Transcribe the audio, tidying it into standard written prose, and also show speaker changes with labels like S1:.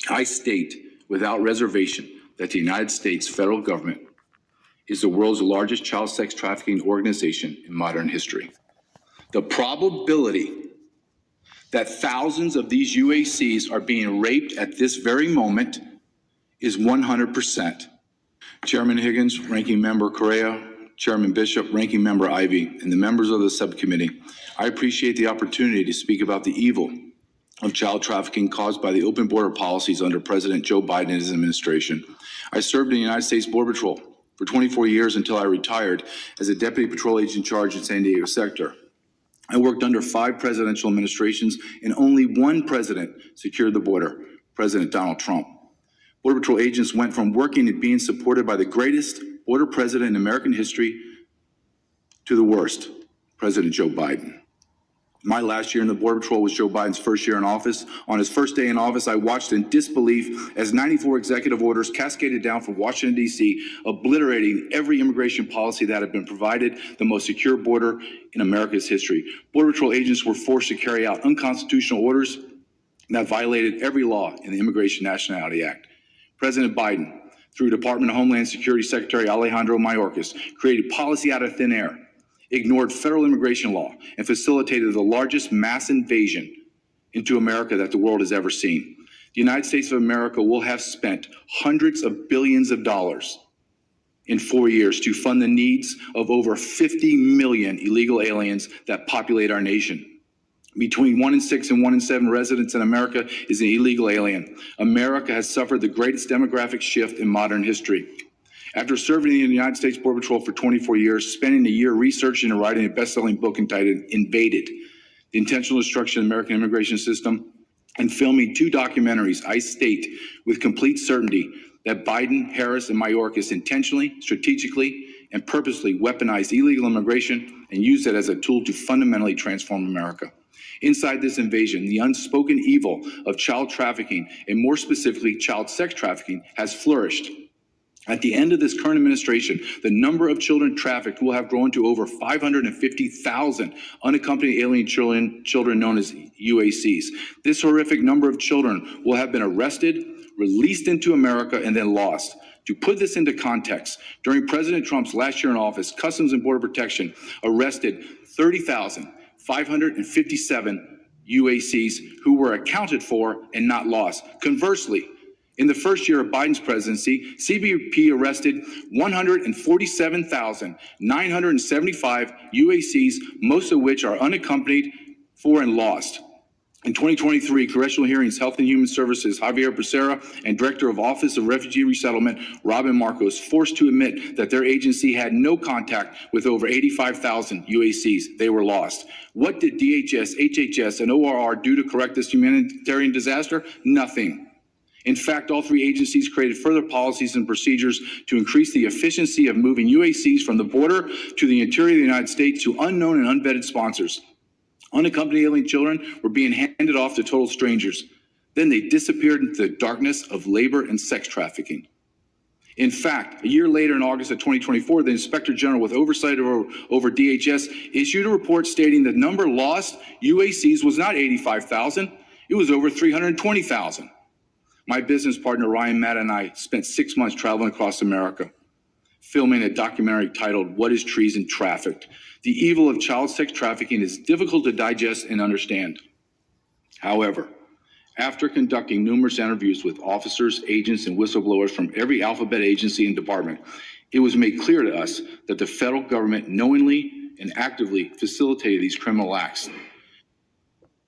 S1: I state without reservation that the United States federal government is the world's largest child sex trafficking organization in modern history. The probability that thousands of these UACs are being raped at this very moment is 100%. Chairman Higgins, Ranking Member Correa, Chairman Bishop, Ranking Member Ivey, and the members of the subcommittee, I appreciate the opportunity to speak about the evil of child trafficking caused by the open border policies under President Joe Biden and his administration. I served in the United States Border Patrol for 24 years until I retired as a Deputy Patrol Agent in charge in San Diego sector. I worked under 5 presidential administrations, and only one president secured the border, President Donald Trump. Border Patrol agents went from working and being supported by the greatest border president in American history to the worst, President Joe Biden. My last year in the Border Patrol was Joe Biden's first year in office. On his first day in office, I watched in disbelief as 94 executive orders cascaded down from Washington, D.C., obliterating every immigration policy that had been provided the most secure border in America's history. Border Patrol agents were forced to carry out unconstitutional orders that violated every law in the Immigration Nationality Act. President Biden, through Department of Homeland Security Secretary Alejandro Mayorkas, created policy out of thin air, ignored federal immigration law, and facilitated the largest mass invasion into America that the world has ever seen. The United States of America will have spent hundreds of billions of dollars in 4 years to fund the needs of over 50 million illegal aliens that populate our nation. Between 1 in 6 and 1 in 7 residents in America is an illegal alien. America has suffered the greatest demographic shift in modern history. After serving in the United States Border Patrol for 24 years, spending a year researching and writing a best-selling book entitled Invaded, The Intentional Destruction of the American Immigration System, and filming 2 documentaries, I state with complete certainty that Biden, Harris, and Mayorkas intentionally, strategically, and purposely weaponized illegal immigration and used it as a tool to fundamentally transform America. Inside this invasion, the unspoken evil of child trafficking, and more specifically child sex trafficking, has flourished. At the end of this current administration, the number of children trafficked will have grown to over 550,000 unaccompanied alien children known as UACs. This horrific number of children will have been arrested, released into America, and then lost. To put this into context, during President Trump's last year in office, Customs and Border Protection arrested 30,557 UACs who were accounted for and not lost. Conversely, in the first year of Biden's presidency, CBP arrested 147,975 UACs, most of which are unaccompanied for and lost. In 2023, Congressional Hearings Health and Human Services Javier Becerra and Director of Office of Refugee Resettlement Robin Marcos forced to admit that their agency had no contact with over 85,000 UACs. They were lost. What did DHS, HHS, and ORR do to correct this humanitarian disaster? Nothing. In fact, all 3 agencies created further policies and procedures to increase the efficiency of moving UACs from the border to the interior of the United States to unknown and unvetted sponsors. Unaccompanied alien children were being handed off to total strangers. Then they disappeared into the darkness of labor and sex trafficking. In fact, a year later, in August of 2024, the Inspector General with oversight over DHS issued a report stating the number lost UACs was not 85,000, it was over 320,000. My business partner, Ryan Matt, and I spent 6 months traveling across America, filming a documentary titled, What is Treason Trafficked? The evil of child sex trafficking is difficult to digest and understand. However, after conducting numerous interviews with officers, agents, and whistleblowers from every alphabet agency and department, it was made clear to us that the federal government knowingly and actively facilitated these criminal acts.